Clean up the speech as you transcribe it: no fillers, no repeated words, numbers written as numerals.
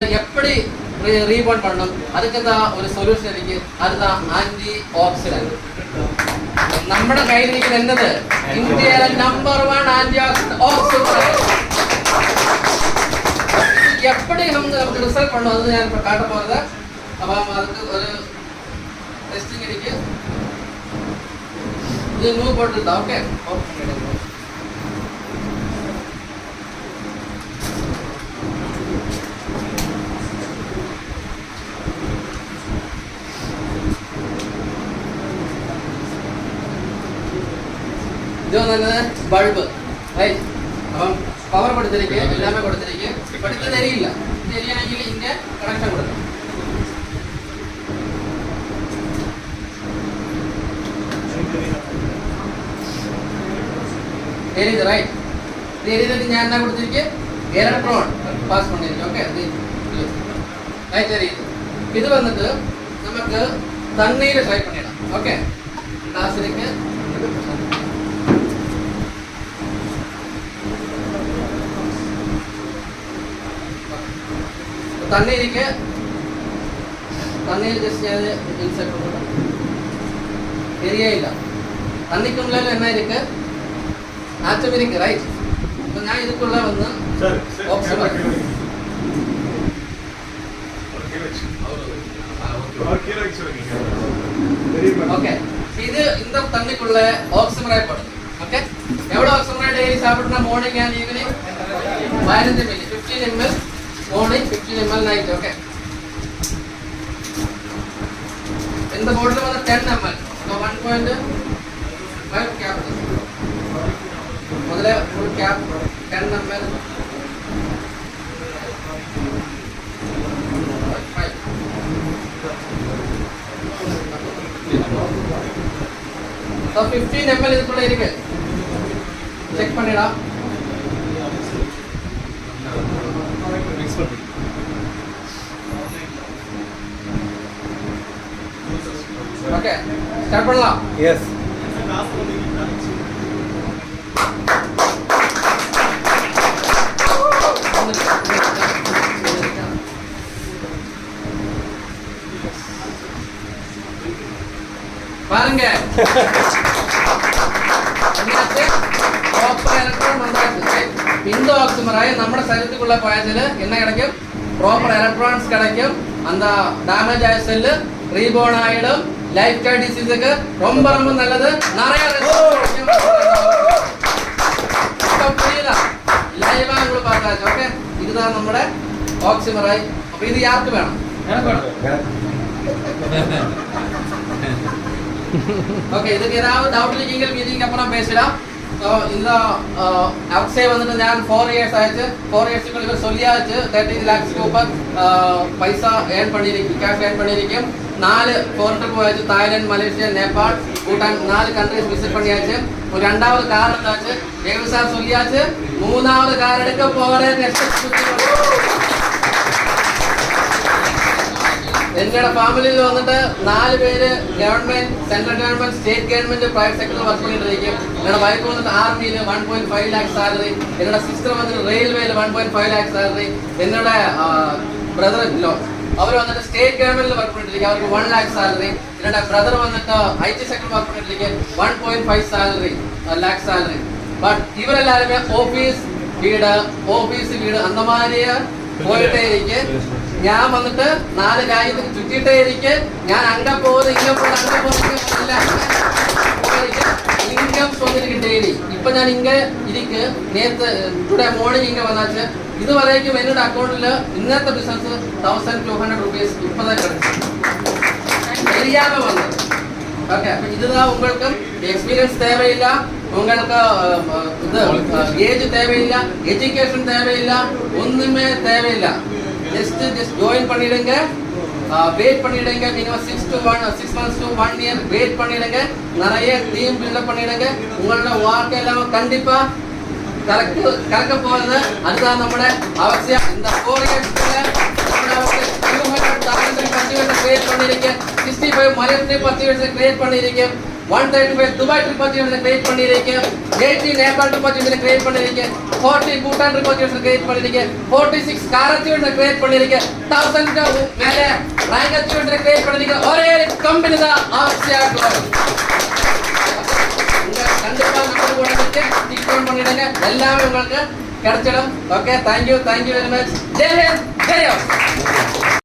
எப்படி ரீபவுண்ட் பண்ணும் அதுக்கு தான் ഒരു സൊല്യൂഷൻ എനിക്ക് அதுதான் ആന്റി ഓക്സിഡന്റ് നമ്മുടെ കയ്യിലിരിക്കുന്ന എന്നത് ഇന്ത്യയിലെ നമ്പർ 1 ആന്റി ഓക്സിഡന്റ് எப்படி നമുക്ക് റിസൾട്ട് பண்ணோம் അത് ഞാൻ കാട്ട പോകുന്നത് അപ്പോൾ നമുക്ക് ഒരു ടെസ്റ്റിംഗ് എനിക്ക് ഇത് മൂവ് പോട്ടിട്ടാ ഓക്കേ ബൾബ് റൈറ്റ് അപ്പം പവർ കൊടുത്തിരിക്കുക എല്ലാമേ കൊടുത്തിരിക്കുക പഠിത്തം തെരിയില്ല തെരിയണമെങ്കിൽ ഇതിന്റെ കണക്ഷൻ കൊടുക്കണം தெரியுது ரைட் தெரியுதுக்கு ഞാൻ என்ன கொடுத்திருக்கே எலக்ட்ரான் பாஸ் பண்ணிருக்கேன் ஓகே ரைட் தெரியுது இது வந்துட்டு நமக்கு தண்ணீர் ட்ரை பண்ணிடலாம் ஓகே கிளாஸ் இருக்கு தண்ணீருக்கு தண்ணீர் ஜஸ்ட் இன்செர்ட் பண்ணுறோம் தெரியவே இல்லை தண்ணிக்குள்ள என்ன இருக்கு ஆட்டம் இருக்கு ரைட் இப்போ நான் இதுக்குள்ள வந்து ஓகே இது இந்த தண்ணிக்குள்ள ஆக்சிமராய் போடுது ஓகே எவ்வளோ ஆக்சிமராய் டெய்லி சாப்பிட்னா morning and evening 15 milli 15 ml morning 15 ml night okay in the bottle was 10 ml so 1.5 cap modale full cap 10 ml 5 so 15 ml இதுக்குள்ள இருக்கு செக் பண்ணிடா ஓகே ஸ்டார்ட் பண்ணலாம் எஸ் பாருங்க ப்ராப்பர் எலக்ட்ரான் வந்தாச்சு இந்த ஆக்சிமராய் நம்ம சரீரத்துக்குள்ள போயதுல என்ன கிடைக்கும் ப்ராப்பர் எலக்ட்ரான்ஸ் கிடைக்கும் அந்த டேமேஜ் ஆய செல் ரீபோர்ன் ஆயிடும் லைஃப் ஸ்டைல் டிசீஸுக்கு ரொம்ப ரொம்ப நல்லது நிறைய புரியுதா லைவா உங்களுக்கு பார்த்தாச்சு ஓகே இதுதான் നമ്മുടെ ഓക്സിമറായി അപ്പോൾ ഇത് யாருக்கு വേണം ஓகே இதுக்கு ஏதாவது டவுட் இல்லைங்க மீதிங்க அப்புறம் பேசலாம் ஸோ இந்த அக்ஸே வந்துட்டு ഞാൻ 4 இயர்ஸ் ஆயிடுச்சு 4 இயர்ஸ்க்குள்ள இவர் சொல்லியாச்சு 30 lakhs ऊपर பைசா ஏர்ன் பண்ணிருக்கீங்க கேஷ் ஏர்ன் பண்ணிருக்கீங்க 4 ഫോറിൻ പോയാச்சு Thailand Malaysia Nepal Bhutan 4 countries visit பண்ணியாச்சு ஒரு ரெண்டாவது கார் இருந்தாச்சு தேவ் சார் சொல்லியாச்சு மூணாவது கார் எடுக்க போறேன் என்னோட ஃபேமிலியில் வந்துட்டு 4 பேர் government central government state government private செக்டரில் ஒர்க் பண்ணிட்டு இருக்கேன் என்னோட வைஃப் வந்துட்டு ஆர்மியில் 1.5 lakh salary என்னோட சிஸ்டர் வந்துட்டு ரயில்வேல 1.5 lakh salary என்னோட பிரதர் இல்லை அவர் வந்துட்டு ஸ்டேட் கவர்மெண்ட்ல ஒர்க் பண்ணிட்டு இருக்கேன் அவருக்கு 1 lakh salary என்னோட பிரதர் வந்துட்டு ஐடி செக்டர் ஒர்க் பண்ணிட்டு இருக்கேன் 1.5 lakh salary பட் இவரெல்லாருமே ஆஃபீஸ் வீடு அந்த மாதிரியே போயிட்டே இருக்கு ഞാൻ വന്നിട്ട് 4 രാജ്യത്തിന് ചുറ്റിട്ടേ ഇരിക്കെ ഞാൻ അങ്ങ പോകുന്നത് ഇങ്ങ പോകുന്നില്ല ഇൻകം വന്നിരിക്കും ഡെയിലി ഇപ്പൊ ഞാൻ ഇങ്ങ ഇരിക്ക് നേരത്തെ ടുഡേ മോർണിംഗ് ഇങ്ങ വന്നാച്ച് ഇതുവരേക്കും എന്നോட അക്കൗണ്ടിൽ ഇന്നത്തെ ബിസിനസ് 1200 rupees இப்பதான் கிடைச்சு தெரியாம வந்தது ஓகே அப்ப இதுதான் உங்களுக்கு எக்ஸ்பீரியன்ஸ் தேவையில்லை உங்களுக்கு இது ஏஜ் தேவையில்லை எஜுகேஷன் தேவையில்லை ஒண்ணுமே தேவையில்லை just join பண்ணிடுங்க வெயிட் பண்ணிடுங்க minimum 6 months to 1 year wait பண்ணிடுங்க நிறைய டீம் பில்ட் அப் பண்ணிடுங்க உங்களோட வாழ்க்கை எல்லாம் கண்டிப்பா கலக்க போறது அதுதான் നമ്മുടെ அவசியம் இந்த 4 yearsல நம்ம 200,000 கிரியேட் பண்ணிருக்கேன் 65 மலையாளி 10 கிரியேட் பண்ணிருக்கேன் 135 துபாய் ட்ரிப் பர்ச்சேஸ் கிரியேட் பண்ணிருக்கேன். 80 நேபாள் ட்ரிப் பர்ச்சேஸ் கிரியேட் பண்ணிருக்கேன். 40 பூட்டான் ட்ரிப் பர்ச்சேஸ் கிரியேட் பண்ணிருக்கேன். 46 காரத்தியோட கிரியேட் பண்ணிருக்கேன். 1000 மேல ராயகத்தியோட கிரியேட் பண்ணிருக்கேன். ஒரே கம்பெனி தான் ஆசியா குளோபல். உங்க கண்டிப்பா நம்பர் போடுறதுக்கு டிக் டவுன் பண்ணிடுங்க. எல்லாமே உங்களுக்கு கிடைச்சிடும். Okay, thank you very much. Jai Hind, Jai your.